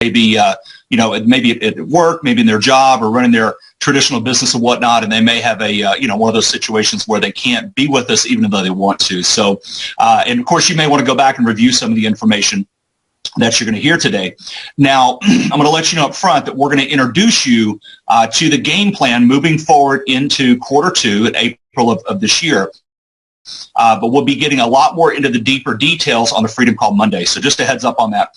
maybe maybe at work, maybe in their job or running their traditional business and whatnot, and they may have a one of those situations where they can't be with us even though they want to. So, and of course, you may want to go back and review some of the information that you're going to hear today. Now, I'm going to let you know up front that we're going to introduce you to the game plan moving forward into quarter two in April of this year. But we'll be getting a lot more into the deeper details on the Freedom Call Monday. So just a heads up on that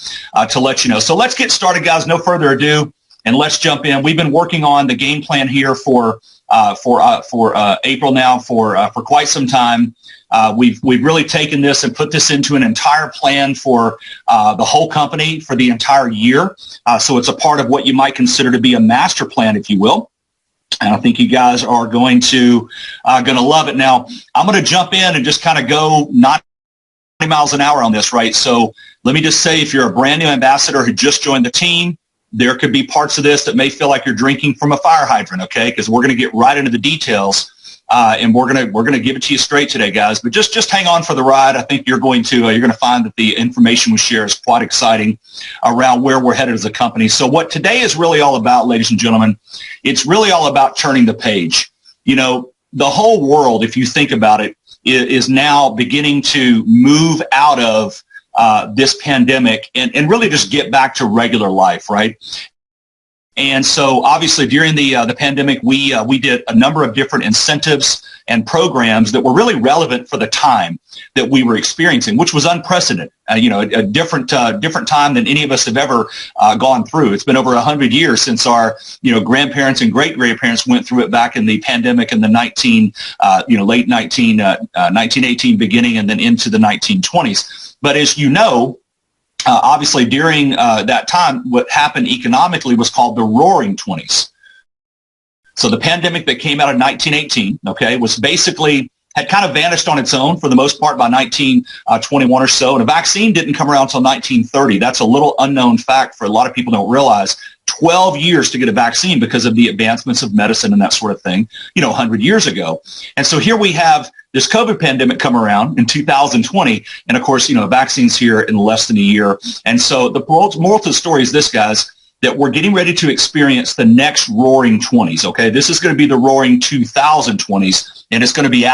to let you know. So let's get started, guys. No further ado, and let's jump in. We've been working on the game plan here for April now for quite some time. We've really taken this and put this into an entire plan for the whole company for the entire year. So it's a part of what you might consider to be a master plan, if you will. And I think you guys are going to love it. Now, I'm going to jump in and just kind of go 90 miles an hour on this, right? So let me just say, if you're a brand new ambassador who just joined the team, there could be parts of this that may feel like you're drinking from a fire hydrant, okay? Because we're going to get right into the details, and we're going to give it to you straight today, guys. But just hang on for the ride. I think you're going to find that the information we share is quite exciting around where we're headed as a company. So what today is really all about, ladies and gentlemen, it's really all about turning the page. You know, the whole world, if you think about it, is now beginning to move out of this pandemic and really just get back to regular life, right? And so obviously during the pandemic, we did a number of different incentives and programs that were really relevant for the time that we were experiencing, which was unprecedented, a different time than any of us have ever gone through. It's been over 100 years since our, grandparents and great-grandparents went through it back in the pandemic in the late 1918 beginning and then into the 1920s. But as you know, obviously, during that time, what happened economically was called the Roaring '20s. So the pandemic that came out of 1918, was basically had kind of vanished on its own for the most part by 1921 or so. And a vaccine didn't come around until 1930. That's a little unknown fact for a lot of people don't realize. 12 years to get a vaccine because of the advancements of medicine and that sort of thing, 100 years ago. And so here we have this COVID pandemic come around in 2020. And of course, vaccine's here in less than a year. And so the moral to the story is this, guys, that we're getting ready to experience the next Roaring '20s, okay? This is going to be the Roaring 2020s, and it's going to be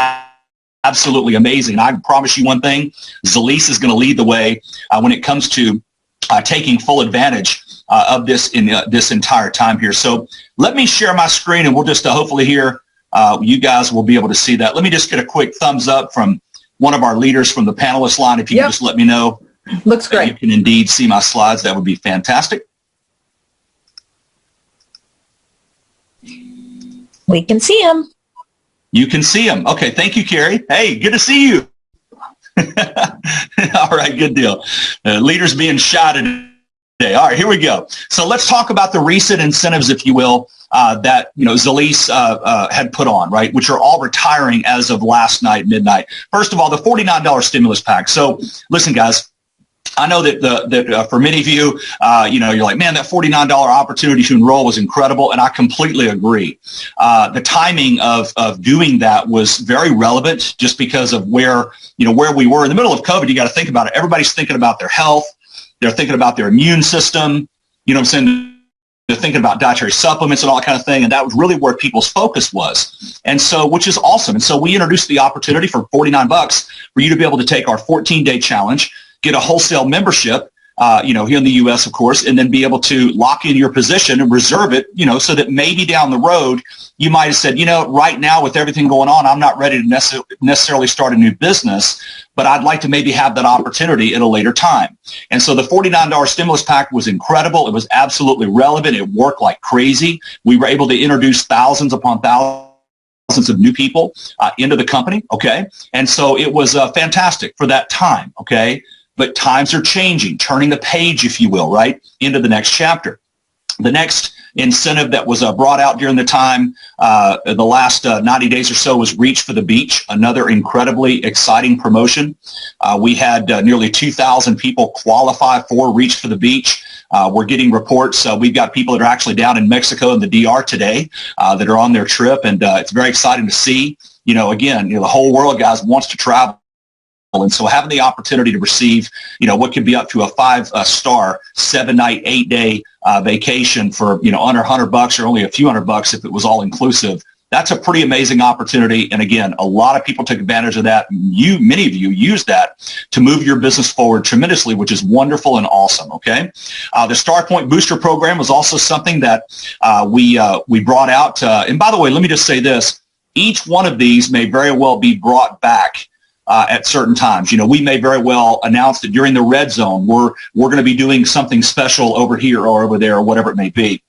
absolutely amazing. And I can promise you one thing, Zilis is going to lead the way when it comes to taking full advantage of this in this entire time here. So let me share my screen, and we'll just hopefully here you guys will be able to see that. Let me just get a quick thumbs up from one of our leaders from the panelist line. If you can just let me know. Looks great. You can indeed see my slides. That would be fantastic. We can see him. You can see him. Okay, thank you, Carrie. Hey, good to see you. All right, good deal. Leaders being shy today. All right, here we go. So let's talk about the recent incentives, if you will, that Zilis had put on, right, which are all retiring as of last night, midnight. First of all, the $49 stimulus pack. So listen, guys. I know that for many of you, you're like, man, that $49 opportunity to enroll was incredible, and I completely agree. The timing of doing that was very relevant, just because of where we were in the middle of COVID. You got to think about it. Everybody's thinking about their health. They're thinking about their immune system. You know what I'm saying? They're thinking about dietary supplements and all that kind of thing, and that was really where people's focus was. And so, which is awesome. And so we introduced the opportunity for $49 for you to be able to take our 14-day challenge, get a wholesale membership, here in the U.S., of course, and then be able to lock in your position and reserve it, so that maybe down the road you might have said, right now with everything going on, I'm not ready to necessarily start a new business, but I'd like to maybe have that opportunity at a later time. And so the $49 stimulus pack was incredible. It was absolutely relevant. It worked like crazy. We were able to introduce thousands upon thousands of new people into the company, okay? And so it was fantastic for that time, okay? But times are changing, turning the page, if you will, right, into the next chapter. The next incentive that was brought out during the time, the last 90 days or so, was Reach for the Beach, another incredibly exciting promotion. We had nearly 2,000 people qualify for Reach for the Beach. We're getting reports. We've got people that are actually down in Mexico and the DR today that are on their trip, and it's very exciting to see. Again, the whole world, guys, wants to travel. And so having the opportunity to receive, what could be up to a 5-star, 7-night, 8-day vacation for, under $100 or only a few $100 if it was all inclusive, that's a pretty amazing opportunity. And again, a lot of people took advantage of that. Many of you use that to move your business forward tremendously, which is wonderful and awesome. Okay. The Star Point Booster Program was also something that we brought out. And by the way, let me just say this. Each one of these may very well be brought back at certain times. We may very well announce that during the red zone, we're going to be doing something special over here or over there or whatever it may be.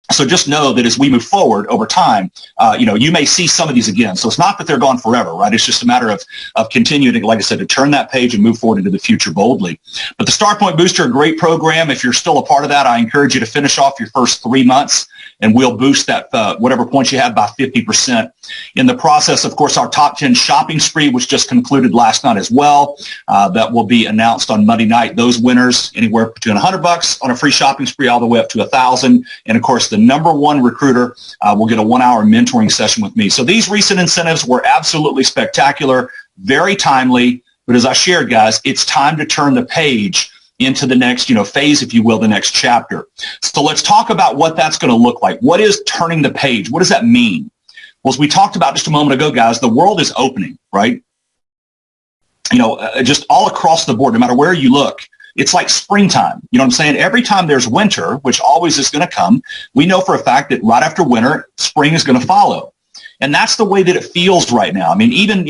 So just know that as we move forward over time, you may see some of these again. So it's not that they're gone forever, right? It's just a matter of continuing, like I said, to turn that page and move forward into the future boldly. But the Star Point Booster, a great program. If you're still a part of that, I encourage you to finish off your first 3 months, and we'll boost that whatever points you have by 50%. In the process, of course, our top 10 shopping spree, which just concluded last night as well, that will be announced on Monday night. Those winners, anywhere between $100 on a free shopping spree all the way up to $1,000. And of course, the number one recruiter will get a 1-hour mentoring session with me. So these recent incentives were absolutely spectacular, very timely. But as I shared, guys, it's time to turn the page into the next, phase, if you will, the next chapter. So let's talk about what that's going to look like. What is turning the page? What does that mean? Well, as we talked about just a moment ago, guys, the world is opening, right? Just all across the board, no matter where you look, it's like springtime. You know what I'm saying? Every time there's winter, which always is going to come, we know for a fact that right after winter, spring is going to follow. And that's the way that it feels right now. I mean, even,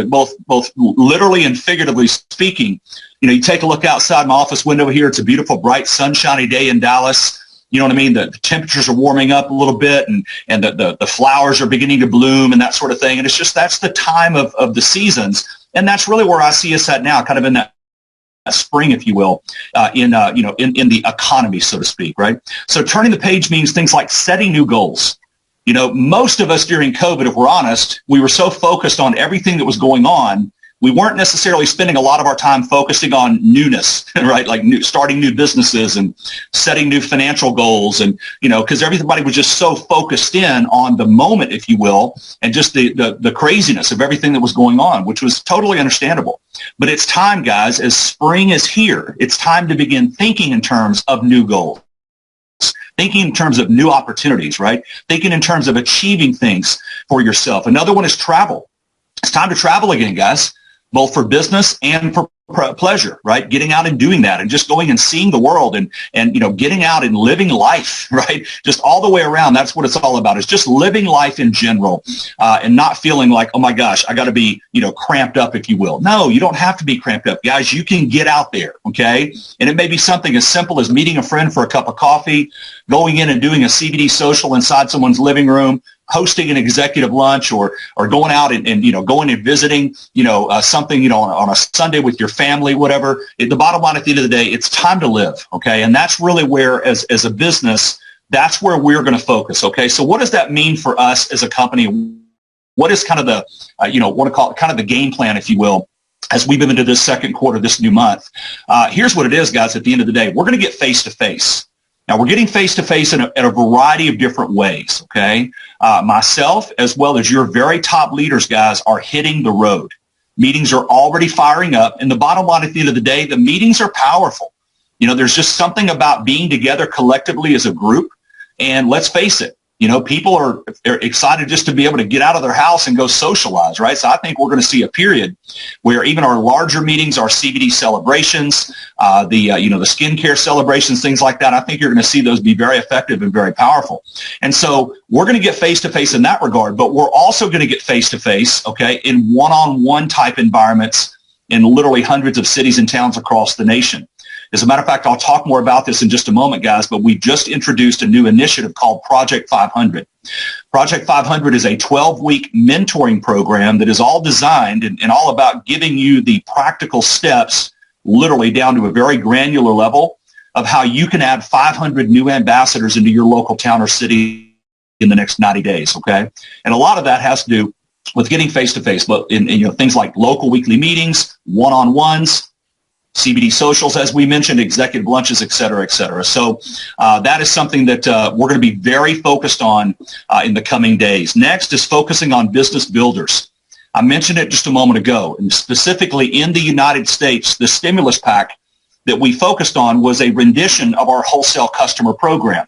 both literally and figuratively speaking, you take a look outside my office window here. It's a beautiful, bright, sunshiny day in Dallas. You know what I mean? The temperatures are warming up a little bit, and the flowers are beginning to bloom and that sort of thing. And it's just, that's the time of the seasons. And that's really where I see us at now, kind of in that spring, if you will, in the economy, so to speak, right? So turning the page means things like setting new goals. Most of us during COVID, if we're honest, we were so focused on everything that was going on, we weren't necessarily spending a lot of our time focusing on newness, right? Like starting new businesses and setting new financial goals, and because everybody was just so focused in on the moment, if you will, and just the craziness of everything that was going on, which was totally understandable. But it's time, guys, as spring is here, it's time to begin thinking in terms of new goals. Thinking in terms of new opportunities, right? Thinking in terms of achieving things for yourself. Another one is travel. It's time to travel again, guys, both for business and for pleasure, right? Getting out and doing that and just going and seeing the world and getting out and living life, right? Just all the way around. That's what it's all about. It's just living life in general and not feeling like, oh my gosh, I got to be, cramped up, if you will. No, you don't have to be cramped up, guys. You can get out there, okay? And it may be something as simple as meeting a friend for a cup of coffee, going in and doing a CBD social inside someone's living room, hosting an executive lunch, or going out and going and visiting, something, on a Sunday with your family, whatever. The bottom line at the end of the day, it's time to live, okay? And that's really where, as a business, that's where we're going to focus, okay? So what does that mean for us as a company? What is kind of the, want to call it kind of the game plan, if you will, as we move into this second quarter, this new month? Here's what it is, guys, at the end of the day. We're going to get face-to-face. Now, we're getting face-to-face in a variety of different ways, okay? Myself, as well as your very top leaders, guys, are hitting the road. Meetings are already firing up. And the bottom line at the end of the day, the meetings are powerful. There's just something about being together collectively as a group. And let's face it, people are excited just to be able to get out of their house and go socialize, right? So I think we're going to see a period where even our larger meetings, our CBD celebrations, the skincare celebrations, things like that, I think you're going to see those be very effective and very powerful. And so we're going to get face-to-face in that regard, but we're also going to get face-to-face, okay, in one-on-one type environments in literally hundreds of cities and towns across the nation. As a matter of fact, I'll talk more about this in just a moment, guys, but we just introduced a new initiative called Project 500. Project 500 is a 12-week mentoring program that is all designed and all about giving you the practical steps, literally down to a very granular level, of how you can add 500 new ambassadors into your local town or city in the next 90 days, okay? And a lot of that has to do with getting face-to-face, but in things like local weekly meetings, one-on-ones, CBD socials, as we mentioned, executive lunches, et cetera, et cetera. So that is something that we're going to be very focused on in the coming days. Next is focusing on business builders. I mentioned it just a moment ago, and specifically in the United States, the stimulus pack that we focused on was a rendition of our wholesale customer program.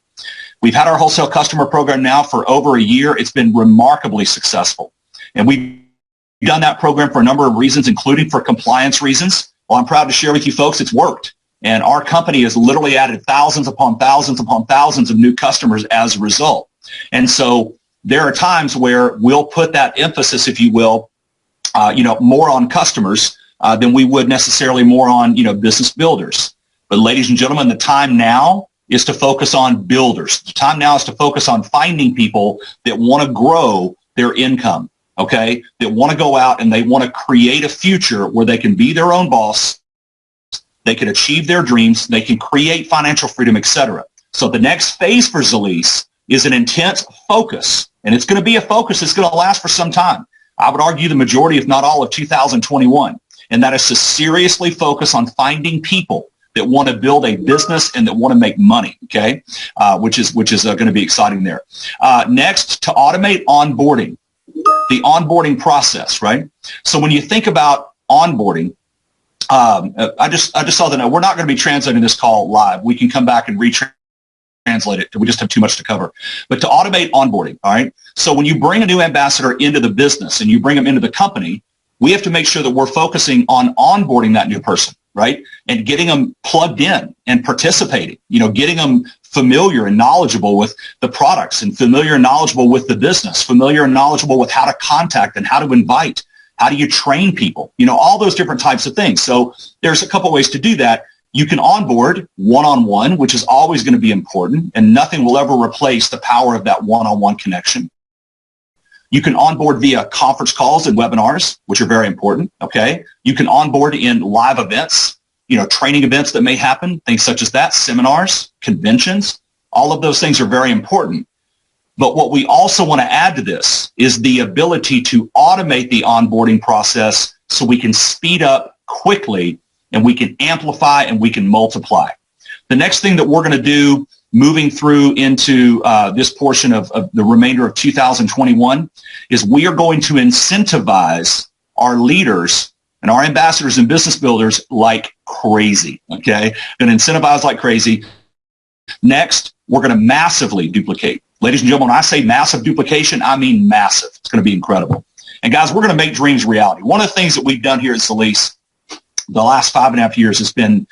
We've had our wholesale customer program now for over a year. It's been remarkably successful. And we've done that program for a number of reasons, including for compliance reasons. Well, I'm proud to share with you folks, it's worked. And our company has literally added thousands upon thousands upon thousands of new customers as a result. And so there are times where we'll put that emphasis, if you will, more on customers than we would necessarily more on, business builders. But ladies and gentlemen, the time now is to focus on builders. The time now is to focus on finding people that want to grow their income, okay? That want to go out and they want to create a future where they can be their own boss, they can achieve their dreams, they can create financial freedom, etc. So the next phase for Zilis is an intense focus, and it's going to be a focus that's going to last for some time. I would argue the majority, if not all, of 2021, and that is to seriously focus on finding people that want to build a business and that want to make money, okay, which is going to be exciting there. Next, to automate onboarding, the onboarding process, right? So when you think about onboarding, I just saw the note. We're not going to be translating this call live. We can come back and translate it. We just have too much to cover. But to automate onboarding, all right? So when you bring a new ambassador into the business and you bring them into the company, we have to make sure that we're focusing on onboarding that new person, right? And getting them plugged in and participating, getting them familiar and knowledgeable with the products and familiar and knowledgeable with the business, familiar and knowledgeable with how to contact and how to invite. How do you train people? All those different types of things. So there's a couple ways to do that. You can onboard one-on-one, which is always going to be important, and nothing will ever replace the power of that one-on-one connection. You can onboard via conference calls and webinars, which are very important, okay? You can onboard in live events, training events that may happen, things such as that, seminars, conventions. All of those things are very important. But what we also want to add to this is the ability to automate the onboarding process so we can speed up quickly and we can amplify and we can multiply. The next thing that we're going to do moving through into this portion of the remainder of 2021 is we are going to incentivize our leaders and our ambassadors and business builders like crazy, okay? Going to incentivize like crazy. Next, we're going to massively duplicate. Ladies and gentlemen, when I say massive duplication, I mean massive. It's going to be incredible. And guys, we're going to make dreams reality. One of the things that we've done here at Zilis the last 5.5 years has been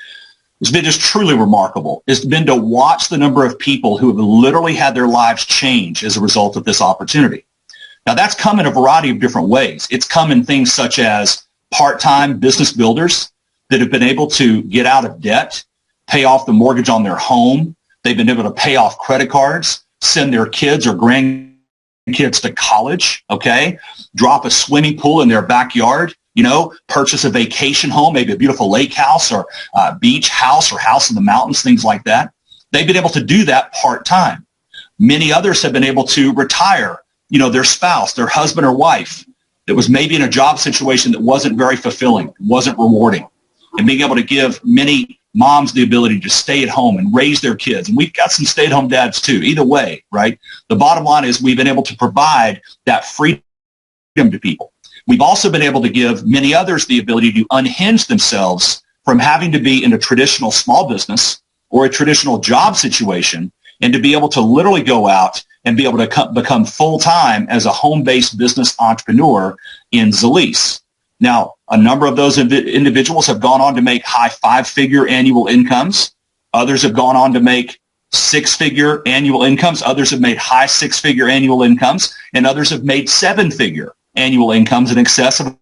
just truly remarkable. It's been to watch the number of people who have literally had their lives change as a result of this opportunity. Now, that's come in a variety of different ways. It's come in things such as part-time business builders that have been able to get out of debt, pay off the mortgage on their home. They've been able to pay off credit cards, send their kids or grandkids to college, okay? Drop a swimming pool in their backyard, purchase a vacation home, maybe a beautiful lake house or a beach house or house in the mountains, things like that. They've been able to do that part-time. Many others have been able to retire, their spouse, their husband or wife that was maybe in a job situation that wasn't very fulfilling, wasn't rewarding, and being able to give many moms the ability to stay at home and raise their kids. And we've got some stay-at-home dads too. Either way, right? The bottom line is we've been able to provide that freedom to people. We've also been able to give many others the ability to unhinge themselves from having to be in a traditional small business or a traditional job situation and to be able to literally go out and be able to become full-time as a home-based business entrepreneur in Zilis. Now, a number of those individuals have gone on to make high 5-figure annual incomes. Others have gone on to make 6-figure annual incomes. Others have made high 6-figure annual incomes. And others have made 7-figure annual incomes in excess of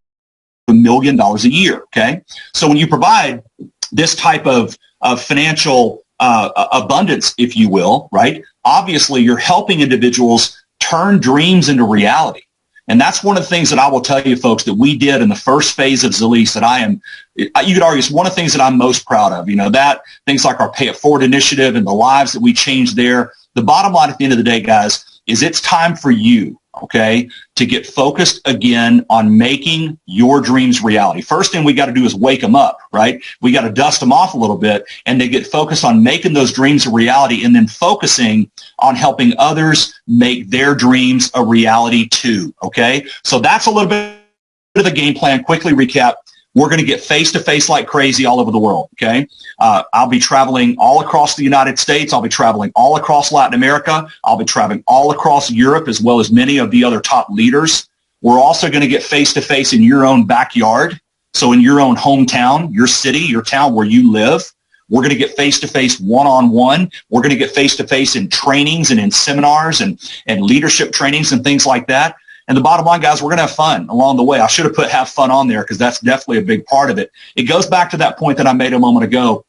$1 million a year, okay? So when you provide this type of financial abundance, if you will, right, obviously you're helping individuals turn dreams into reality. And that's one of the things that I will tell you, folks, that we did in the first phase of Zilis that you could argue is one of the things that I'm most proud of. That things like our Pay It Forward initiative and the lives that we changed there. The bottom line at the end of the day, guys, is it's time for you, okay, to get focused again on making your dreams reality. First thing we got to do is wake them up, right? We got to dust them off a little bit and they get focused on making those dreams a reality and then focusing on helping others make their dreams a reality too, okay? So that's a little bit to the game plan, quickly recap. We're going to get face-to-face like crazy all over the world, okay? I'll be traveling all across the United States. I'll be traveling all across Latin America. I'll be traveling all across Europe, as well as many of the other top leaders. We're also going to get face-to-face in your own backyard, so in your own hometown, your city, your town where you live. We're going to get face-to-face one-on-one. We're going to get face-to-face in trainings and in seminars and leadership trainings and things like that. And the bottom line, guys, we're going to have fun along the way. I should have put have fun on there because that's definitely a big part of it. It goes back to that point that I made a moment ago.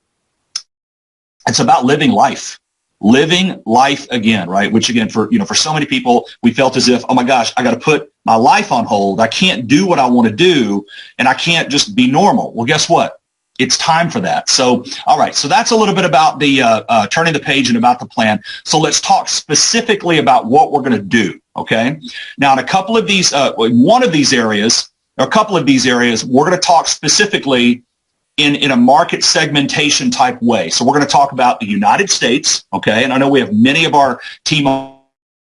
It's about living life again, right? Which again, for so many people, we felt as if, oh my gosh, I got to put my life on hold. I can't do what I want to do, and I can't just be normal. Well, guess what? It's time for that. So, all right. So that's a little bit about the turning the page and about the plan. So let's talk specifically about what we're going to do. Okay. Now, in a couple of these, one of these areas, or a couple of these areas, we're going to talk specifically in a market segmentation type way. So we're going to talk about the United States. Okay. And I know we have many of our team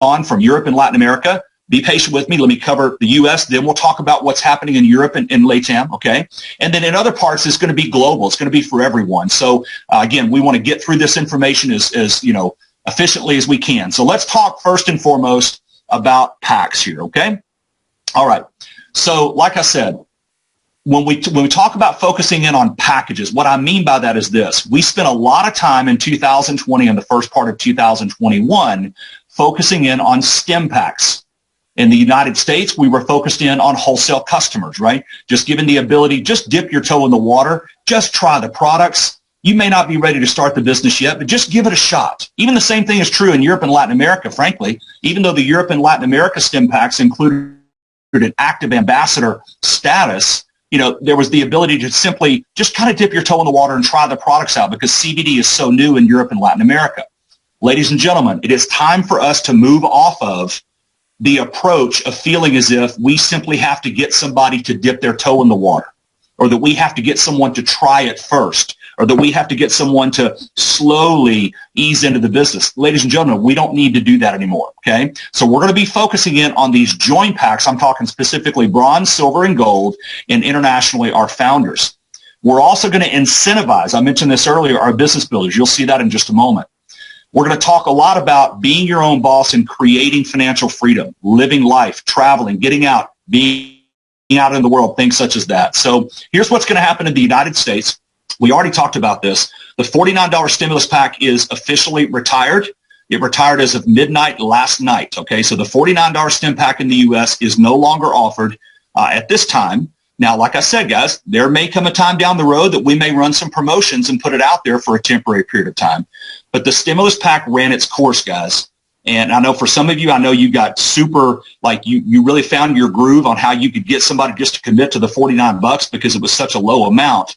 on from Europe and Latin America. Be patient with me. Let me cover the U.S. Then we'll talk about what's happening in Europe and LATAM, okay? And then in other parts, it's going to be global. It's going to be for everyone. So, again, we want to get through this information as efficiently as we can. So let's talk first and foremost about packs here, okay? All right. So, like I said, when we talk about focusing in on packages, what I mean by that is this. We spent a lot of time in 2020 and the first part of 2021 focusing in on stem packs. In the United States, we were focused in on wholesale customers, right? Just given the ability, just dip your toe in the water, just try the products. You may not be ready to start the business yet, but just give it a shot. Even the same thing is true in Europe and Latin America, frankly. Even though the Europe and Latin America stem packs included an active ambassador status, there was the ability to simply just kind of dip your toe in the water and try the products out because CBD is so new in Europe and Latin America. Ladies and gentlemen, it is time for us to move off of the approach of feeling as if we simply have to get somebody to dip their toe in the water, or that we have to get someone to try it first, or that we have to get someone to slowly ease into the business. Ladies and gentlemen, we don't need to do that anymore, okay? So we're going to be focusing in on these joint packs. I'm talking specifically bronze, silver, and gold, and internationally our founders. We're also going to incentivize, I mentioned this earlier, our business builders. You'll see that in just a moment. We're going to talk a lot about being your own boss and creating financial freedom, living life, traveling, getting out, being out in the world, things such as that. So here's what's going to happen in the United States. We already talked about this. The $49 stimulus pack is officially retired. It retired as of midnight last night. Okay, so the $49 stim pack in the U.S. is no longer offered at this time. Now, like I said, guys, there may come a time down the road that we may run some promotions and put it out there for a temporary period of time. But the stimulus pack ran its course, guys. And I know for some of you, I know you got super, you really found your groove on how you could get somebody just to commit to the $49 because it was such a low amount.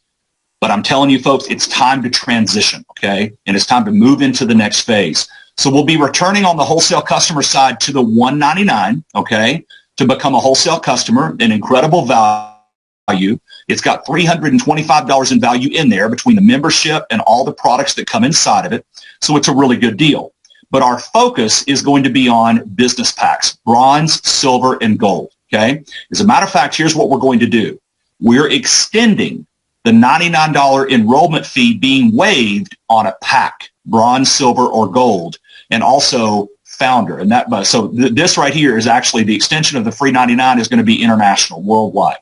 But I'm telling you, folks, it's time to transition, okay? And it's time to move into the next phase. So we'll be returning on the wholesale customer side to the $199, okay, to become a wholesale customer, an incredible value. It's got $325 in value in there between the membership and all the products that come inside of it. So it's a really good deal. But our focus is going to be on business packs, bronze, silver, and gold, okay? As a matter of fact, here's what we're going to do. We're extending the $99 enrollment fee being waived on a pack, bronze, silver, or gold, and also founder. And this right here is actually the extension of the free $99 is going to be international, worldwide.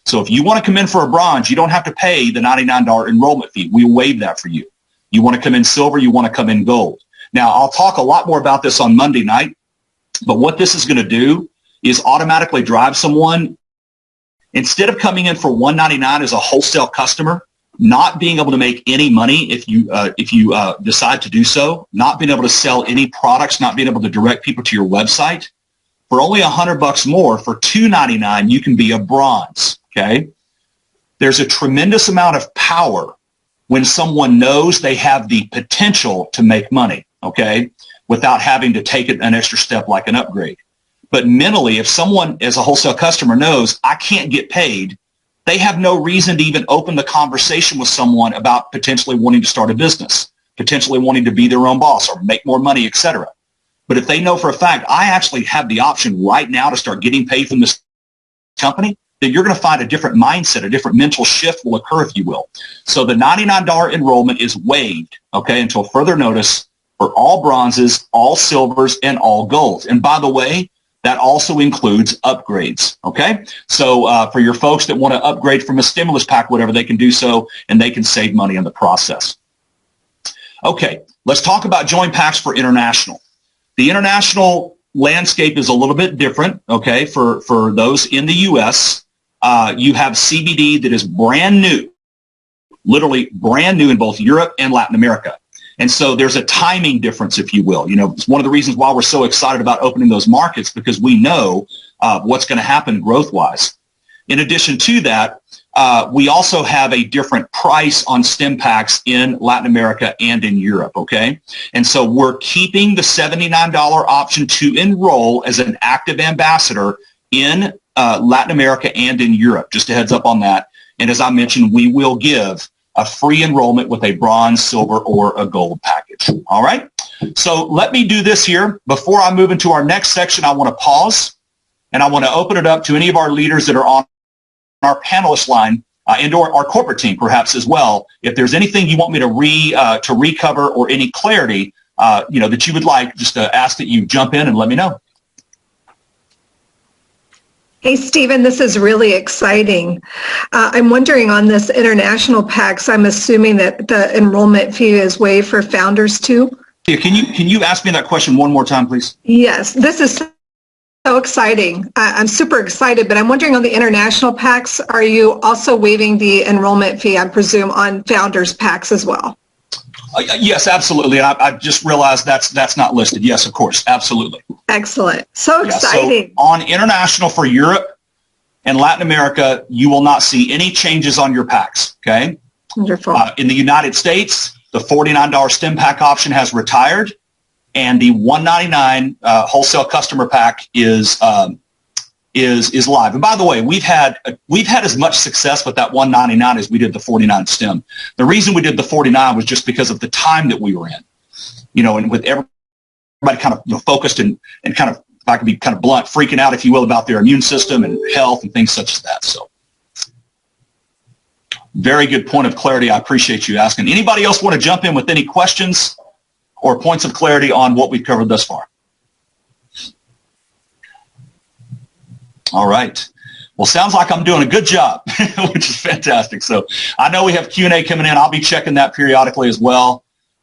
So if you want to come in for a bronze, you don't have to pay the $99 enrollment fee. We waive that for you. You want to come in silver, you want to come in gold. Now, I'll talk a lot more about this on Monday night, but what this is going to do is automatically drive someone, instead of coming in for $199 as a wholesale customer, not being able to make any money if you decide to do so, not being able to sell any products, not being able to direct people to your website, for only $100 more, for $299, you can be a bronze, okay? There's a tremendous amount of power when someone knows they have the potential to make money, okay, without having to take an extra step like an upgrade. But mentally, if someone as a wholesale customer knows I can't get paid, they have no reason to even open the conversation with someone about potentially wanting to start a business, potentially wanting to be their own boss or make more money, etc. But if they know for a fact, I actually have the option right now to start getting paid from this company, then you're going to find a different mindset, a different mental shift will occur, if you will. So the $99 enrollment is waived, okay, until further notice for all bronzes, all silvers, and all golds. And by the way, that also includes upgrades, okay? So for your folks that want to upgrade from a stimulus pack, whatever, they can do so, and they can save money in the process. Okay, let's talk about joint packs for international. The international landscape is a little bit different, okay, for those in the U.S. You have CBD that is brand new, literally brand new in both Europe and Latin America. And so there's a timing difference, if you will. You know, it's one of the reasons why we're so excited about opening those markets, because we know what's going to happen growth-wise. In addition to that, we also have a different price on stim packs in Latin America and in Europe, okay? And so we're keeping the $79 option to enroll as an active ambassador in Latin America and in Europe. Just a heads up on that. And as I mentioned, we will give a free enrollment with a bronze, silver, or a gold package. All right? So let me do this here. Before I move into our next section, I want to pause, and I want to open it up to any of our leaders that are on our panelist line and or our corporate team perhaps as well. If there's anything you want me to recover or any clarity that you would like, just ask that you jump in and let me know. Hey, Stephen, this is really exciting. I'm wondering on this international packs, I'm assuming that the enrollment fee is waived for founders too? Yeah, can you ask me that question one more time, please? Yes, this is so exciting. I'm super excited, but I'm wondering on the international packs, are you also waiving the enrollment fee, I presume, on founders packs as well? Yes, absolutely. I just realized that's not listed. Yes, of course. Absolutely. Excellent. So exciting. So on international for Europe and Latin America, you will not see any changes on your packs. Okay. Wonderful. In the United States, the $49 stim pack option has retired, and the $199 wholesale customer pack is live. And by the way, we've had as much success with that $199 as we did the $49 stim. The reason we did the $49 was just because of the time that we were in, and with everybody kind of focused and kind of, if I can be kind of blunt, freaking out, if you will, about their immune system and health and things such as that. So very good point of clarity. I appreciate you asking. Anybody else want to jump in with any questions or points of clarity on what we've covered thus far? All right. Well, sounds like I'm doing a good job, which is fantastic. So I know we have Q&A coming in. I'll be checking that periodically as well.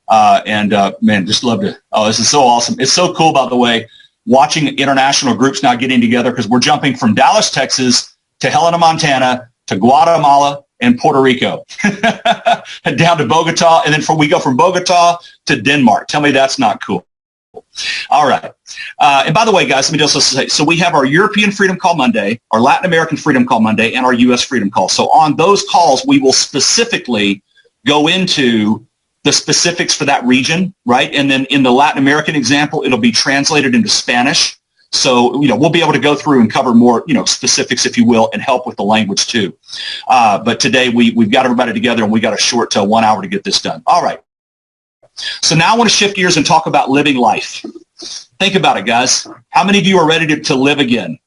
Man, just love to. Oh, this is so awesome. It's so cool, by the way, watching international groups now getting together, because we're jumping from Dallas, Texas to Helena, Montana to Guatemala and Puerto Rico and down to Bogota. And then we go from Bogota to Denmark. Tell me that's not cool. All right. And by the way, guys, let me just say, so we have our European Freedom Call Monday, our Latin American Freedom Call Monday, and our U.S. Freedom Call. So on those calls, we will specifically go into the specifics for that region, right? And then in the Latin American example, it'll be translated into Spanish. So, we'll be able to go through and cover more, specifics, if you will, and help with the language too. But today we've got everybody together, and we got a short 1 hour to get this done. All right. So now I want to shift gears and talk about living life. Think about it, guys. How many of you are ready to live again?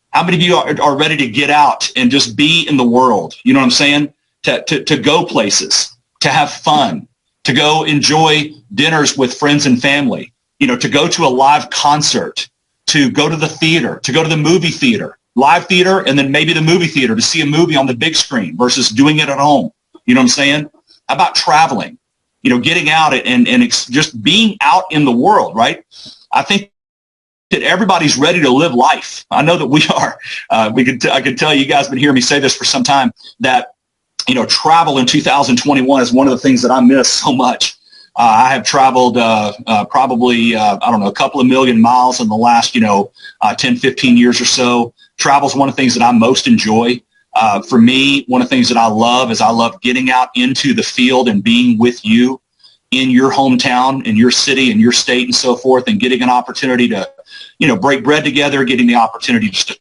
How many of you are ready to get out and just be in the world? You know what I'm saying? To go places, to have fun, to go enjoy dinners with friends and family, to go to a live concert, to go to the theater, to go to the movie theater, live theater, and then maybe the movie theater to see a movie on the big screen versus doing it at home. You know what I'm saying? How about traveling? Getting out and just being out in the world, right? I think that everybody's ready to live life. I know that we are. I can tell you guys have been hearing me say this for some time, that, travel in 2021 is one of the things that I miss so much. I have traveled probably, a couple of million miles in the last, 10, 15 years or so. Travel is one of the things that I most enjoy. For me, one of the things that I love is I love getting out into the field and being with you in your hometown, in your city, in your state, and so forth, and getting an opportunity to, break bread together, getting the opportunity to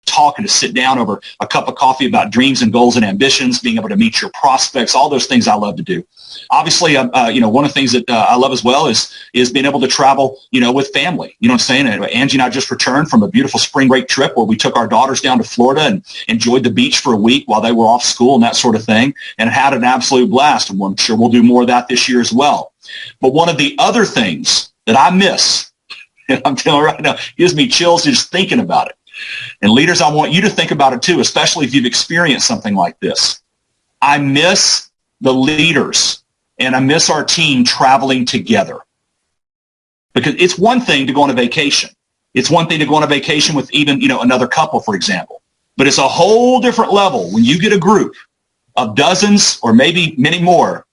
talk and to sit down over a cup of coffee about dreams and goals and ambitions, being able to meet your prospects, all those things I love to do. Obviously, one of the things that I love as well is being able to travel, with family. You know what I'm saying? Angie and I just returned from a beautiful spring break trip where we took our daughters down to Florida and enjoyed the beach for a week while they were off school and that sort of thing, and had an absolute blast. And I'm sure we'll do more of that this year as well. But one of the other things that I miss, and I'm telling you right now, gives me chills just thinking about it. And leaders, I want you to think about it too, especially if you've experienced something like this. I miss the leaders and I miss our team traveling together. Because it's one thing to go on a vacation. It's one thing to go on a vacation with even, another couple, for example. But it's a whole different level when you get a group of dozens or maybe many more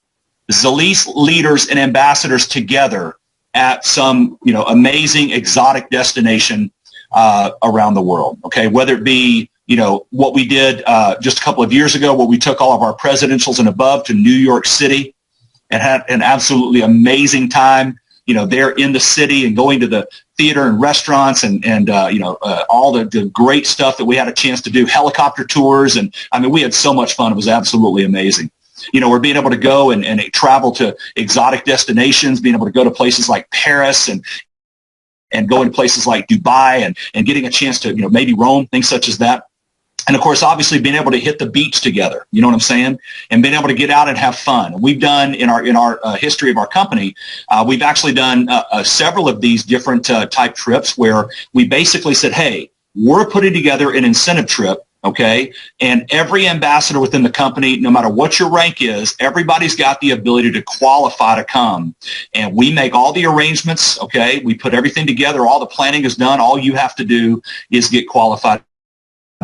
Zilis leaders and ambassadors together at some, amazing exotic destination around the world, okay? Whether it be, what we did just a couple of years ago where we took all of our presidentials and above to New York City and had an absolutely amazing time, there in the city and going to the theater and restaurants and all the great stuff that we had a chance to do, helicopter tours. And, we had so much fun. It was absolutely amazing. We're being able to go and travel to exotic destinations, being able to go to places like Paris and going to places like Dubai and getting a chance to, maybe Rome, things such as that. And of course, obviously being able to hit the beach together, you know what I'm saying? And being able to get out and have fun. We've done in our history of our company, we've actually done several of these different type trips where we basically said, hey, we're putting together an incentive trip. Okay. And every ambassador within the company, no matter what your rank is, everybody's got the ability to qualify to come. And we make all the arrangements. Okay. We put everything together. All the planning is done. All you have to do is get qualified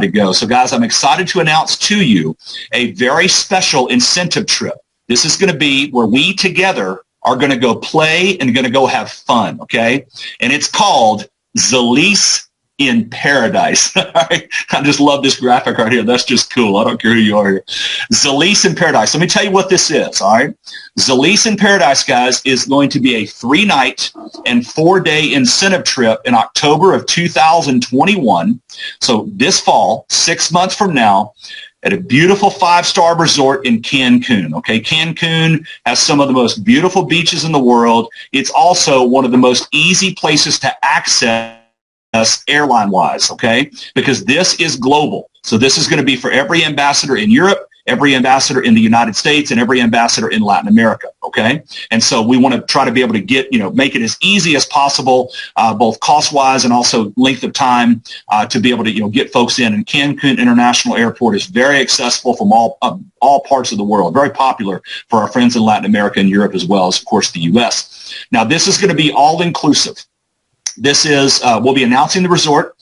to go. So guys, I'm excited to announce to you a very special incentive trip. This is going to be where we together are going to go play and going to go have fun. Okay. And it's called Zilis in Paradise. All right. I just love this graphic right here. That's just cool. I don't care who you are here. Zilis in Paradise. Let me tell you what this is. All right. Zilis in Paradise, guys, is going to be a 3-night and 4-day incentive trip in October of 2021. So this fall, 6 months from now, at a beautiful 5-star resort in Cancun. Okay, Cancun has some of the most beautiful beaches in the world. It's also one of the most easy places to access airline-wise, okay? Because this is global. So this is going to be for every ambassador in Europe, every ambassador in the United States, and every ambassador in Latin America, okay? And so we want to try to be able to get, make it as easy as possible, both cost-wise and also length of time to be able to, get folks in. And Cancun International Airport is very accessible from all parts of the world, very popular for our friends in Latin America and Europe as well as, of course, the U.S. Now, this is going to be all-inclusive. This is, we'll be announcing the resort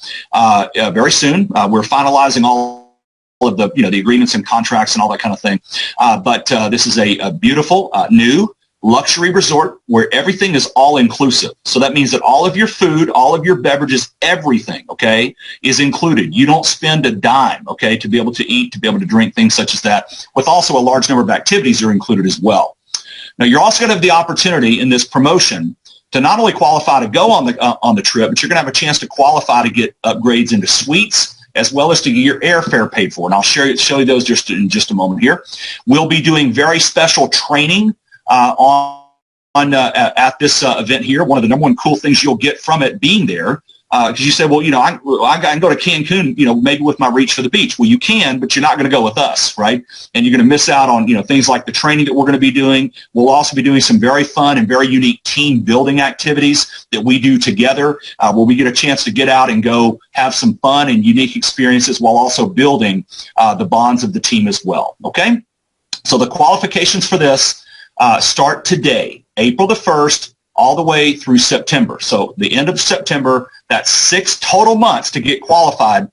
very soon. We're finalizing all of the, the agreements and contracts and all that kind of thing. But this is a beautiful, new luxury resort where everything is all inclusive. So that means that all of your food, all of your beverages, everything, okay, is included. You don't spend a dime, okay, to be able to eat, to be able to drink, things such as that, with also a large number of activities that are included as well. Now, you're also going to have the opportunity in this promotion to not only qualify to go on the trip, but you're going to have a chance to qualify to get upgrades into suites as well as to get your airfare paid for. And I'll show you those just in just a moment here. We'll be doing very special training at this event here. One of the number one cool things you'll get from it being there, because you say, well, I can go to Cancun, maybe with my reach for the beach. Well, you can, but you're not going to go with us, right? And you're going to miss out on, things like the training that we're going to be doing. We'll also be doing some very fun and very unique team building activities that we do together, where we get a chance to get out and go have some fun and unique experiences while also building the bonds of the team as well, okay? So the qualifications for this start today, April the 1st, all the way through September. So the end of September, that's 6 total months to get qualified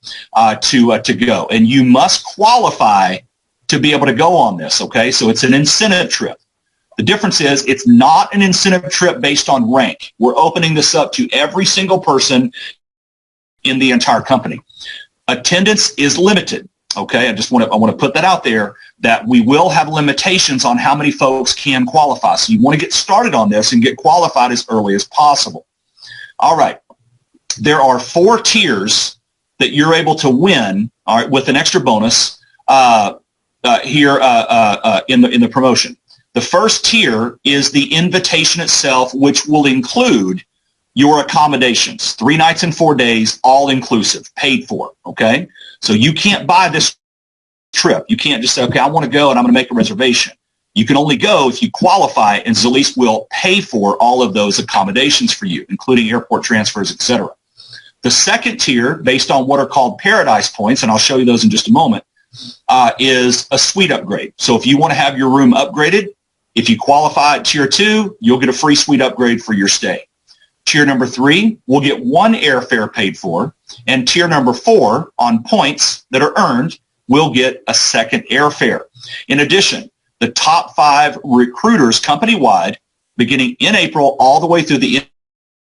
to go. And you must qualify to be able to go on this, okay? So it's an incentive trip. The difference is it's not an incentive trip based on rank. We're opening this up to every single person in the entire company. Attendance is limited. Okay, I want to put that out there that we will have limitations on how many folks can qualify. So you want to get started on this and get qualified as early as possible. All right. There are 4 tiers that you're able to win, all right, with an extra bonus here in the promotion. The first tier is the invitation itself, which will include your accommodations, 3 nights and 4 days, all inclusive, paid for, okay? So you can't buy this trip. You can't just say, okay, I want to go and I'm going to make a reservation. You can only go if you qualify, and Zilis will pay for all of those accommodations for you, including airport transfers, etc. The second tier, based on what are called Paradise Points, and I'll show you those in just a moment, is a suite upgrade. So if you want to have your room upgraded, if you qualify at Tier 2, you'll get a free suite upgrade for your stay. Tier number 3 will get 1 airfare paid for, and tier number 4, on points that are earned, will get a second airfare. In addition, the top 5 recruiters company-wide, beginning in April all the way through the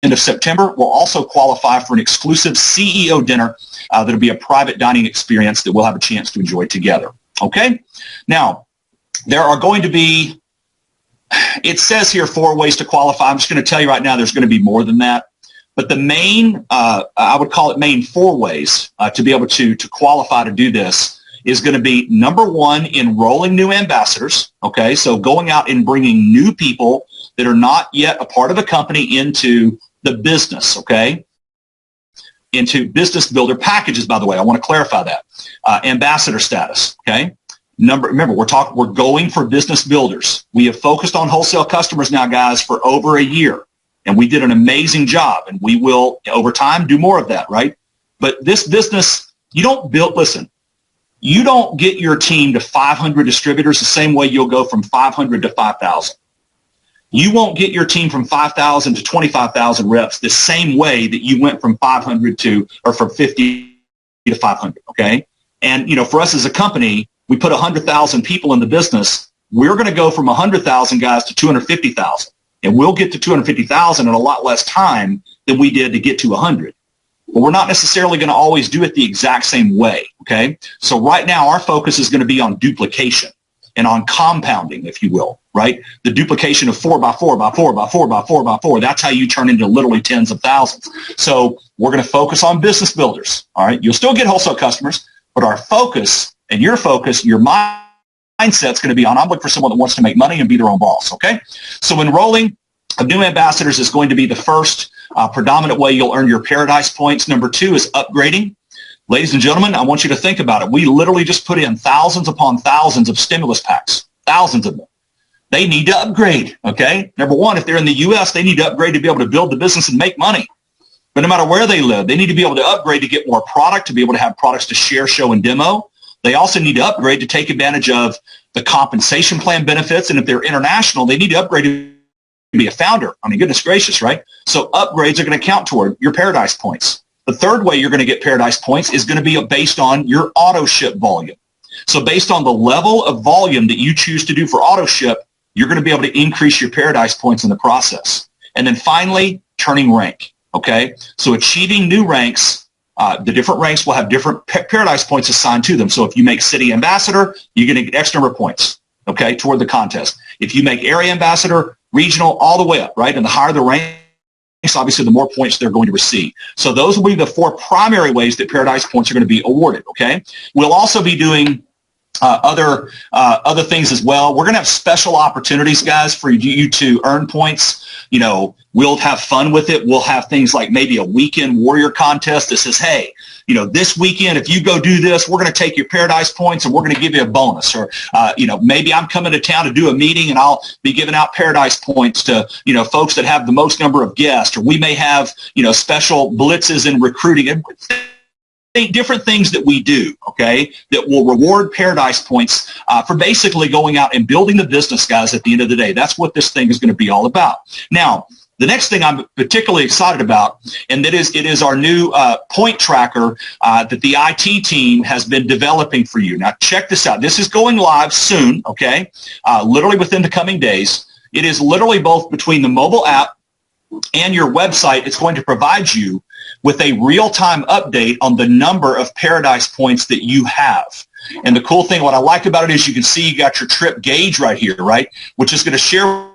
end of September, will also qualify for an exclusive CEO dinner that'll be a private dining experience that we'll have a chance to enjoy together. Okay? Now, there are going to be, it says here 4 ways to qualify. I'm just going to tell you right now there's going to be more than that. But the main, I would call it main 4 ways to be able to qualify to do this is going to be, number 1, enrolling new ambassadors. Okay, so going out and bringing new people that are not yet a part of the company into the business, okay, into business builder packages, by the way. I want to clarify that. Ambassador status, okay? Remember, we're going for business builders. We have focused on wholesale customers now, guys, for over a year, and we did an amazing job, and we will, over time, do more of that, right? But this business, you don't get your team to 500 distributors the same way you'll go from 500 to 5,000. You won't get your team from 5,000 to 25,000 reps the same way that you went from 500 to, or from 50 to 500, okay? And, you know, for us as a company, we put 100,000 people in the business. We're going to go from 100,000 guys to 250,000. And we'll get to 250,000 in a lot less time than we did to get to 100. But we're not necessarily going to always do it the exact same way, okay? So right now, our focus is going to be on duplication and on compounding, if you will, right? The duplication of 4 by 4 by 4 by 4 by 4 by 4. That's how you turn into literally tens of thousands. So we're going to focus on business builders, all right? You'll still get wholesale customers, but our focus and your focus, your mindset's going to be on, I'm looking for someone that wants to make money and be their own boss, okay? So enrolling of new ambassadors is going to be the first predominant way you'll earn your Paradise Points. Number 2 is upgrading. Ladies and gentlemen, I want you to think about it. We literally just put in thousands upon thousands of stimulus packs, thousands of them. They need to upgrade, okay? Number 1, if they're in the U.S., they need to upgrade to be able to build the business and make money. But no matter where they live, they need to be able to upgrade to get more product, to be able to have products to share, show, and demo. They also need to upgrade to take advantage of the compensation plan benefits. And if they're international, they need to upgrade to be a founder. I mean, goodness gracious, right? So upgrades are going to count toward your Paradise Points. The third way you're going to get Paradise Points is going to be based on your auto ship volume. So based on the level of volume that you choose to do for auto ship, you're going to be able to increase your Paradise Points in the process. And then finally, turning rank, okay? So achieving new ranks, the different ranks will have different Paradise Points assigned to them. So if you make city ambassador, you're going to get X number of points, okay, toward the contest. If you make area ambassador, regional, all the way up, right? And the higher the rank, obviously the more points they're going to receive. So those will be the 4 primary ways that Paradise Points are going to be awarded, okay? We'll also be doing other things as well. We're going to have special opportunities, guys, for you to earn points. You know, we'll have fun with it. We'll have things like maybe a weekend warrior contest that says, hey, you know, this weekend, if you go do this, we're going to take your Paradise Points and we're going to give you a bonus. Or, you know, maybe I'm coming to town to do a meeting and I'll be giving out Paradise Points to, you know, folks that have the most number of guests. Or we may have, you know, special blitzes in recruiting. Different things that we do, okay, that will reward Paradise Points for basically going out and building the business, guys, at the end of the day. That's what this thing is going to be all about. Now, the next thing I'm particularly excited about, and it is our new point tracker that the IT team has been developing for you. Now, check this out. This is going live soon, okay, literally within the coming days. It is literally both between the mobile app and your website. It's going to provide you with a real-time update on the number of Paradise Points that you have. And the cool thing, what I like about it is you can see you got your trip gauge right here, right, which is going to share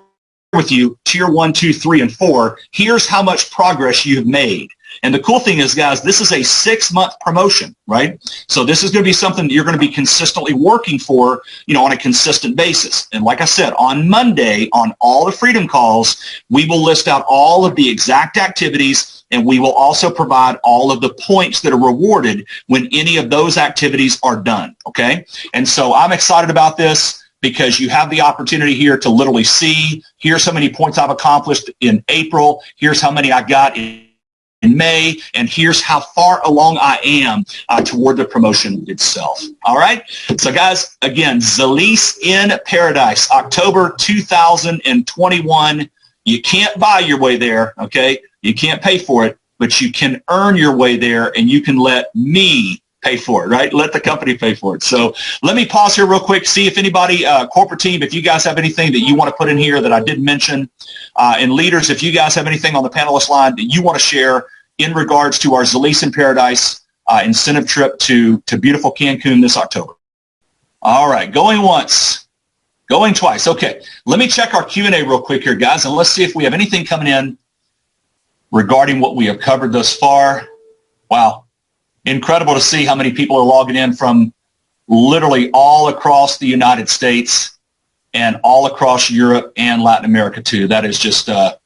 with you tier 1, 2, 3, and 4. Here's how much progress you've made. And the cool thing is, guys, this is a 6-month promotion, right? So this is going to be something that you're going to be consistently working for, on a consistent basis. And like I said, on Monday, on all the Freedom Calls, we will list out all of the exact activities, and we will also provide all of the points that are rewarded when any of those activities are done, okay? And so I'm excited about this, because you have the opportunity here to literally see, here's how many points I've accomplished in April, here's how many I got in May, and here's how far along I am toward the promotion itself. All right? So guys, again, Zilis in Paradise, October 2021. You can't buy your way there, okay? You can't pay for it, but you can earn your way there, and you can let me pay for it, right? Let the company pay for it. So let me pause here real quick, see if anybody, corporate team, if you guys have anything that you want to put in here that I didn't mention, and leaders, if you guys have anything on the panelist line that you want to share in regards to our Zilis in Paradise incentive trip to beautiful Cancun this October. All right, going once, going twice. Okay, let me check our Q&A real quick here, guys, and let's see if we have anything coming in regarding what we have covered thus far. Wow. Incredible to see how many people are logging in from literally all across the United States and all across Europe and Latin America too. That is just, that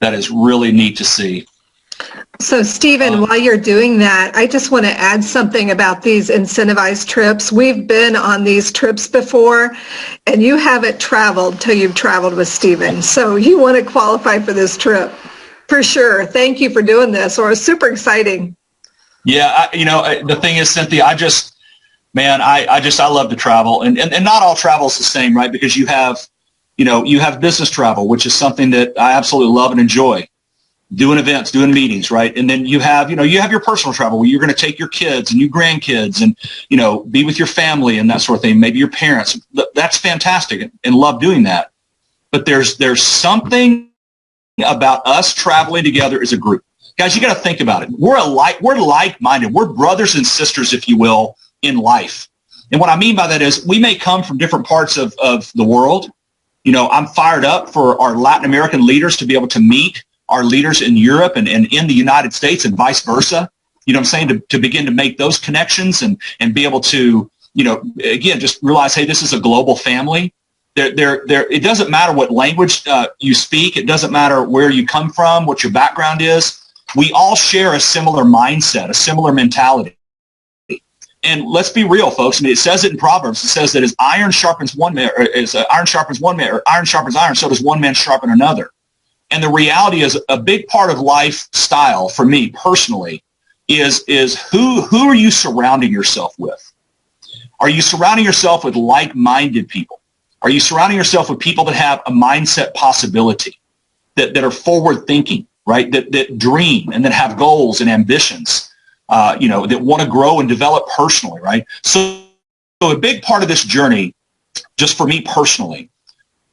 is really neat to see. So Stephen, while you're doing that, I just want to add something about these incentivized trips. We've been on these trips before, and you haven't traveled till you've traveled with Stephen. So you want to qualify for this trip for sure. Thank you for doing this. Or super exciting. Yeah, the thing is, Cynthia, I love to travel, and not all travel is the same, right? Because you have business travel, which is something that I absolutely love and enjoy, doing events, doing meetings, right? And then you have your personal travel where you're going to take your kids and your grandkids and, be with your family and that sort of thing, maybe your parents. That's fantastic and love doing that. But there's something about us traveling together as a group. Guys, you got to think about it. We're like-minded. We're brothers and sisters, if you will, in life. And what I mean by that is we may come from different parts of the world. I'm fired up for our Latin American leaders to be able to meet our leaders in Europe and in the United States and vice versa. You know what I'm saying? To begin to make those connections and be able to, again, just realize, hey, this is a global family. It doesn't matter what language you speak. It doesn't matter where you come from, what your background is. We all share a similar mindset, a similar mentality. And let's be real, folks. I mean, it says it in Proverbs. It says that as iron sharpens one man, or as iron sharpens one man, or iron sharpens iron, so does one man sharpen another. And the reality is, a big part of lifestyle for me personally is who are you surrounding yourself with? Are you surrounding yourself with like-minded people? Are you surrounding yourself with people that have a mindset possibility, that are forward-thinking, right? That dream and that have goals and ambitions, that want to grow and develop personally, right? So a big part of this journey, just for me personally,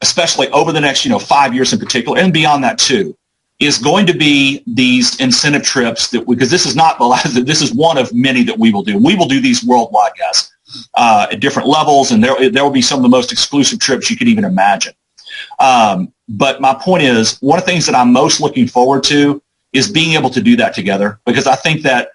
especially over the next, 5 years in particular, and beyond that too, is going to be these incentive trips because this is not the last, this is one of many that we will do. We will do these worldwide, guys, at different levels, and there will be some of the most exclusive trips you could even imagine. But my point is, one of the things that I'm most looking forward to is being able to do that together, because I think that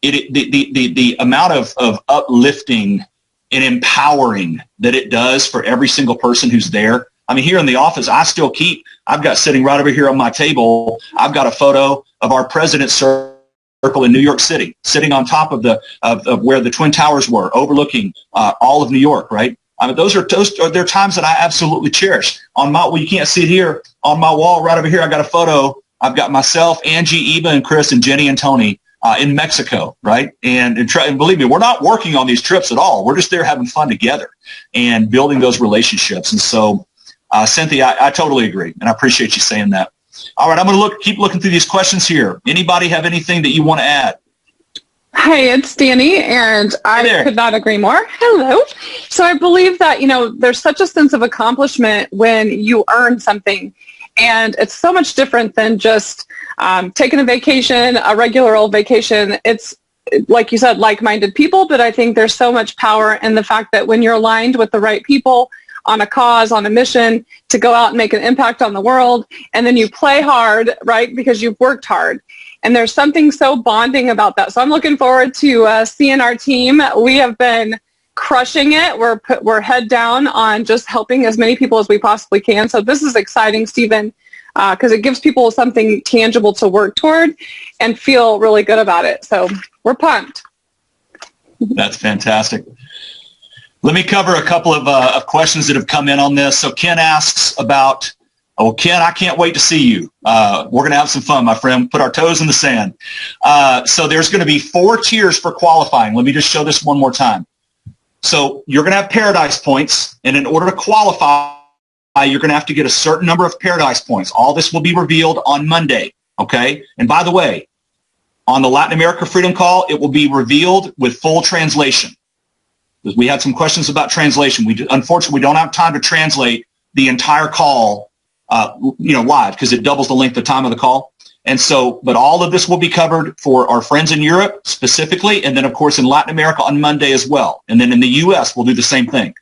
the amount of uplifting and empowering that it does for every single person who's there. I mean, here in the office, I've got sitting right over here on my table, I've got a photo of our president's circle in New York City, sitting on top of where the Twin Towers were, overlooking all of New York, right? I mean, those are times that I absolutely cherish. Well, you can't see it here. On my wall right over here, I got a photo. I've got myself, Angie, Eva, and Chris, and Jenny and Tony in Mexico, right? And believe me, we're not working on these trips at all. We're just there having fun together and building those relationships. And so, Cynthia, I totally agree, and I appreciate you saying that. All right, I'm going to keep looking through these questions here. Anybody have anything that you want to add? Hey, it's Danny, and I could not agree more. Hello. So I believe that, there's such a sense of accomplishment when you earn something, and it's so much different than just taking a vacation, a regular old vacation. It's, like you said, like-minded people, but I think there's so much power in the fact that when you're aligned with the right people, on a cause, on a mission to go out and make an impact on the world. And then you play hard, right, because you've worked hard. And there's something so bonding about that. So I'm looking forward to seeing our team. We have been crushing it. We're head down on just helping as many people as we possibly can. So this is exciting, Stephen, because it gives people something tangible to work toward and feel really good about it. So we're pumped. That's fantastic. Let me cover a couple of questions that have come in on this. So Ken asks about, Ken, I can't wait to see you. We're going to have some fun, my friend. Put our toes in the sand. So there's going to be 4 tiers for qualifying. Let me just show this one more time. So you're going to have Paradise points, and in order to qualify, you're going to have to get a certain number of Paradise points. All this will be revealed on Monday, okay? And by the way, on the Latin America Freedom Call, it will be revealed with full translation. Because we had some questions about translation. Unfortunately, we don't have time to translate the entire call, live, because it doubles the length of time of the call. And so, but all of this will be covered for our friends in Europe specifically, and then, of course, in Latin America on Monday as well. And then in the U.S., we'll do the same thing.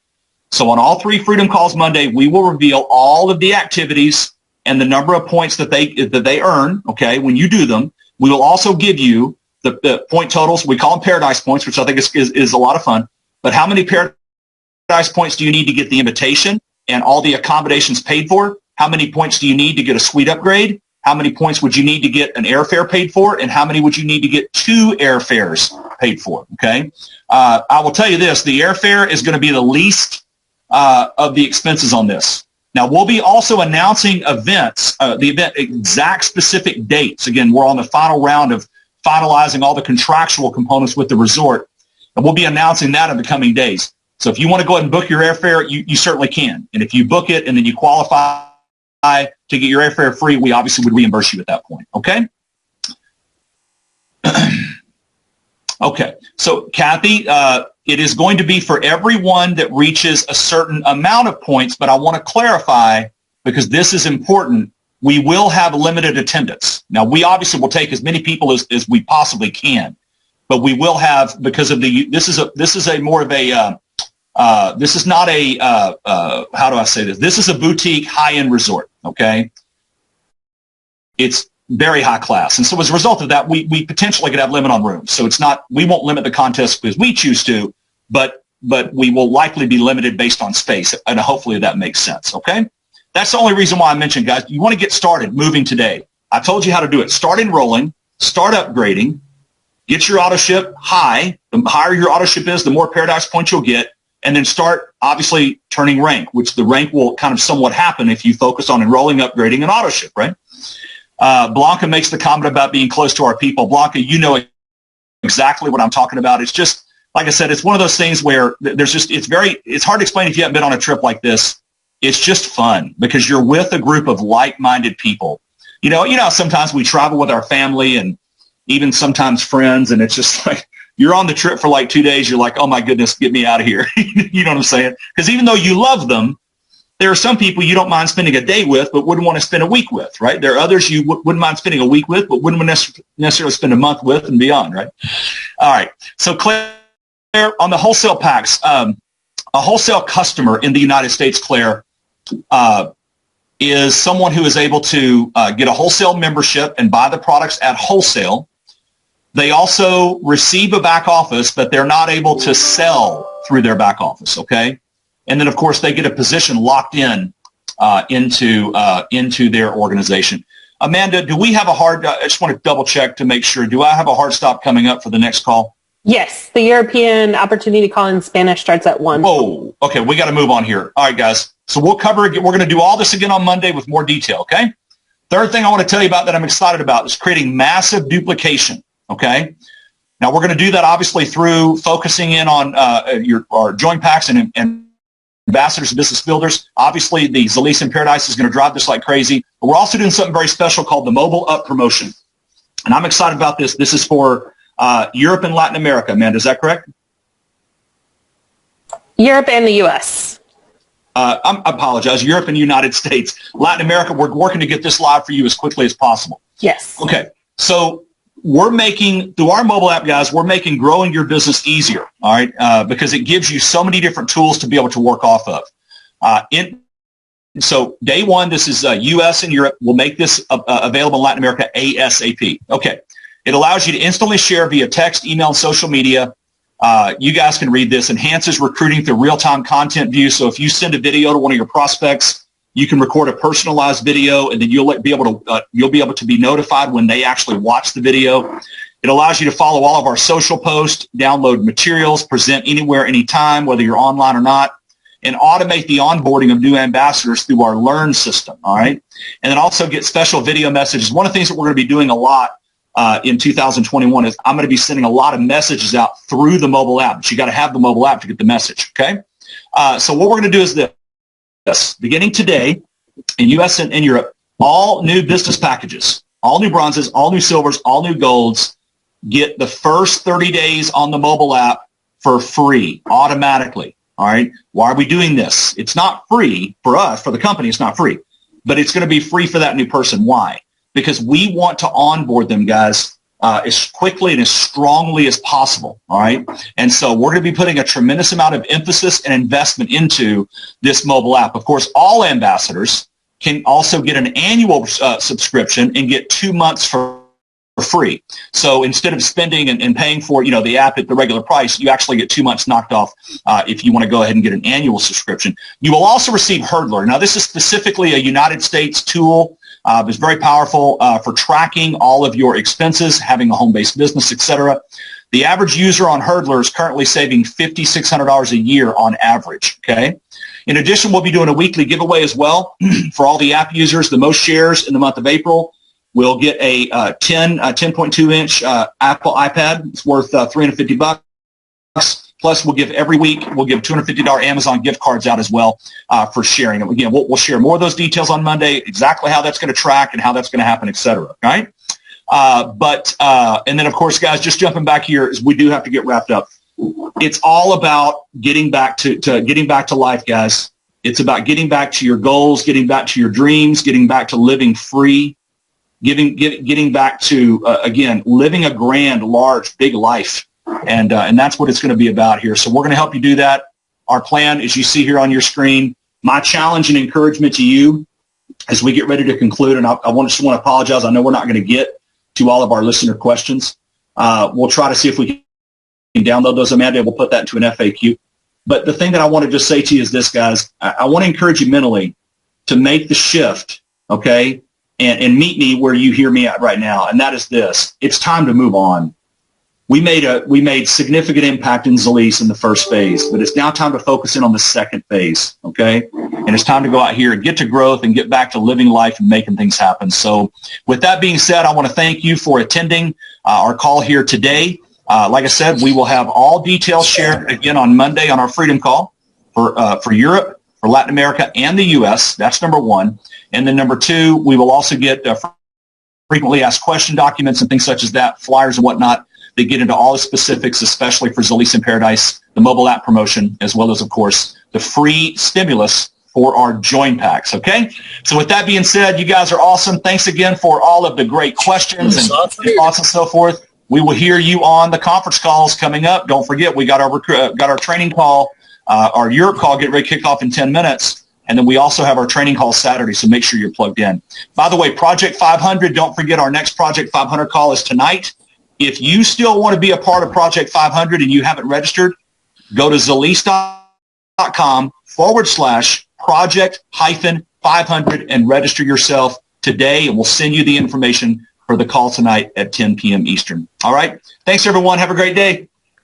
So on all 3 Freedom Calls Monday, we will reveal all of the activities and the number of points that they earn, okay, when you do them. We will also give you the point totals. We call them Paradise points, which I think is a lot of fun. But how many Paradise points do you need to get the invitation and all the accommodations paid for? How many points do you need to get a suite upgrade? How many points would you need to get an airfare paid for? And how many would you need to get 2 airfares paid for? Okay. I will tell you this, the airfare is going to be the least of the expenses on this. Now, we'll be also announcing events, the event exact specific dates. Again, we're on the final round of finalizing all the contractual components with the resort, and we'll be announcing that in the coming days. So if you want to go ahead and book your airfare, you certainly can. And if you book it and then you qualify to get your airfare free, we obviously would reimburse you at that point, okay? Okay, so Kathy, it is going to be for everyone that reaches a certain amount of points, but I want to clarify, because this is important, we will have limited attendance. Now, we obviously will take as many people as we possibly can, but we will have, because of this is not a, how do I say this? This is a boutique high-end resort, okay? It's very high class. And so as a result of that, we potentially could have limit on rooms. So it's not, we won't limit the contest because we choose to, but we will likely be limited based on space. And hopefully that makes sense, okay? That's the only reason why I mentioned, guys, you want to get started moving today. I told you how to do it. Start enrolling, start upgrading, get your auto ship high. The higher your auto ship is, the more Paradise points you'll get. And then start, obviously, turning rank, which the rank will kind of somewhat happen if you focus on enrolling, upgrading, and auto ship, right? Blanca makes the comment about being close to our people. Blanca, you know exactly what I'm talking about. It's just, like I said, it's one of those things where it's hard to explain if you haven't been on a trip like this. It's just fun because you're with a group of like-minded people. You know, sometimes we travel with our family and even sometimes friends, and it's just like, you're on the trip for like 2 days. You're like, oh my goodness, get me out of here. You know what I'm saying? Because even though you love them, there are some people you don't mind spending a day with, but wouldn't want to spend a week with, right? There are others you wouldn't mind spending a week with, but wouldn't necessarily spend a month with and beyond, right? All right. So Claire, on the wholesale packs, a wholesale customer in the United States, Claire, is someone who is able to get a wholesale membership and buy the products at wholesale. They also receive a back office, but they're not able to sell through their back office, okay? And then, of course, they get a position locked in into their organization. Amanda, do we have I just want to double check to make sure, do I have a hard stop coming up for the next call? Yes, the European opportunity call in Spanish starts at 1. Oh, okay, we got to move on here. All right, guys. So we're going to do all this again on Monday with more detail, okay? Third thing I want to tell you about that I'm excited about is creating massive duplication, okay? Now, we're going to do that, obviously, through focusing in on our join packs and ambassadors and business builders. Obviously, the Zilis in Paradise is going to drive this like crazy. But we're also doing something very special called the Mobile Up promotion. And I'm excited about this. This is for Europe and Latin America. Amanda, is that correct? Europe and the U.S. I apologize. Europe and United States. Latin America, we're working to get this live for you as quickly as possible. Yes. Okay. So we're making, through our mobile app, guys, we're making growing your business easier, all right, because it gives you so many different tools to be able to work off of. So day one, this is U.S. and Europe. We'll make this available in Latin America ASAP. Okay. It allows you to instantly share via text, email, and social media. You guys can read this. Enhances recruiting through real-time content view. So if you send a video to one of your prospects, you can record a personalized video, and then you'll be able to be notified when they actually watch the video. It allows you to follow all of our social posts, download materials, present anywhere, anytime, whether you're online or not, and automate the onboarding of new ambassadors through our Learn system, all right? And then also get special video messages. One of the things that we're going to be doing a lot in 2021 is I'm going to be sending a lot of messages out through the mobile app, but you got to have the mobile app to get the message, okay? So what we're going to do is this. Beginning today in U.S. and in Europe, all new business packages, all new bronzes, all new silvers, all new golds get the first 30 days on the mobile app for free automatically. All right. Why are we doing this? It's not free for us, for the company. It's not free, but it's going to be free for that new person. Why? Because we want to onboard them, guys, as quickly and as strongly as possible. All right. And so we're going to be putting a tremendous amount of emphasis and investment into this mobile app. Of course, all ambassadors can also get an annual subscription and get 2 months for free. So instead of spending and paying for, the app at the regular price, you actually get 2 months knocked off if you want to go ahead and get an annual subscription. You will also receive Hurdler. Now, this is specifically a United States tool. It's very powerful for tracking all of your expenses, having a home-based business, etc. The average user on Hurdler is currently saving $5,600 a year on average, okay? In addition, we'll be doing a weekly giveaway as well for all the app users. The most shares in the month of April will get a 10.2-inch Apple iPad. It's worth $350. Plus, we'll give $250 Amazon gift cards out as well for sharing. Again, we'll share more of those details on Monday, exactly how that's going to track and how that's going to happen, et cetera. All right? And then, of course, guys, just jumping back here, is we do have to get wrapped up. It's all about getting back to life, guys. It's about getting back to your goals, getting back to your dreams, getting back to living free, getting back to, again, living a grand, large, big life. And that's what it's going to be about here. So we're going to help you do that. Our plan, as you see here on your screen, my challenge and encouragement to you as we get ready to conclude, and I just want to apologize. I know we're not going to get to all of our listener questions. We'll try to see if we can download those. Amanda, we'll put that into an FAQ. But the thing that I want to just say to you is this, guys. I want to encourage you mentally to make the shift, okay, and meet me where you hear me at right now, and that is this. It's time to move on. We made significant impact in Zilis in the first phase, but it's now time to focus in on the second phase, okay? And it's time to go out here and get to growth and get back to living life and making things happen. So with that being said, I want to thank you for attending our call here today. Like I said, we will have all details shared again on Monday on our Freedom Call for Europe, for Latin America, and the U.S. That's number one. And then number two, we will also get frequently asked question documents and things such as that, flyers and whatnot. They get into all the specifics, especially for Zilis in Paradise, the mobile app promotion, as well as, of course, the free stimulus for our join packs, okay? So with that being said, you guys are awesome. Thanks again for all of the great questions and thoughts and so forth. We will hear you on the conference calls coming up. Don't forget, we got our training call, our Europe call, get ready to kick off in 10 minutes. And then we also have our training call Saturday, so make sure you're plugged in. By the way, Project 500, don't forget our next Project 500 call is tonight. If you still want to be a part of Project 500 and you haven't registered, go to zilis.com/project-500 and register yourself today, and we'll send you the information for the call tonight at 10 p.m. Eastern. All right. Thanks, everyone. Have a great day.